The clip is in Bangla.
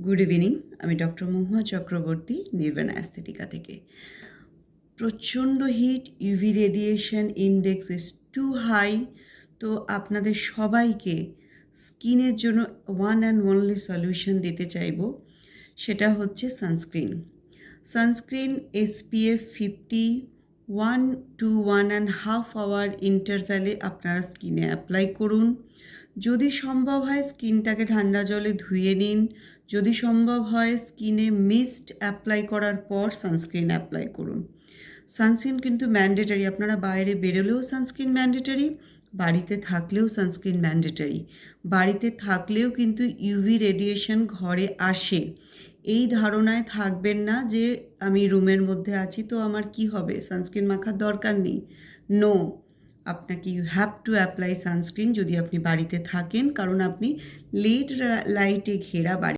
Good evening. আমি ডক্টর মহুয়া চক্রবর্তী, নির্বাণা অ্যাস্থেটিকা থেকে। প্রচণ্ড heat, UV radiation index is too high. তো আপনাদের সবাইকে স্কিনের জন্য ওয়ান অ্যান্ড অনলি সলিউশন দিতে চাইব, সেটা হচ্ছে sunscreen. Sunscreen SPF 50 1 to 1.5 hour ইন্টারভ্যালে আপনারা স্কিনে অ্যাপ্লাই করুন। যদি সম্ভব হয় স্কিনটাকে ঠান্ডা জলে ধুয়ে নিন। যদি সম্ভব হয় স্কিনে মিস্ট অ্যাপ্লাই করার পর সানস্ক্রিন অ্যাপ্লাই করুন। সানস্ক্রিন কিন্তু ম্যান্ডেটারি, আপনারা বাইরে বেরোলেও সানস্ক্রিন ম্যান্ডেটারি, বাড়িতে থাকলেও সানস্ক্রিন ম্যান্ডেটারি। বাড়িতে থাকলেও কিন্তু ইউভি রেডিয়েশন ঘরে আসে। এই ধারণায় থাকবেন না যে আমি রুমের মধ্যে আছি তো আমার কি হবে, সানস্ক্রিন মাখার দরকার নেই। নো, আপনাকে you have to apply sunscreen যদি আপনি বাড়িতে থাকেন, কারণ আপনি লেট লাইটে ঘেরা বাড়ি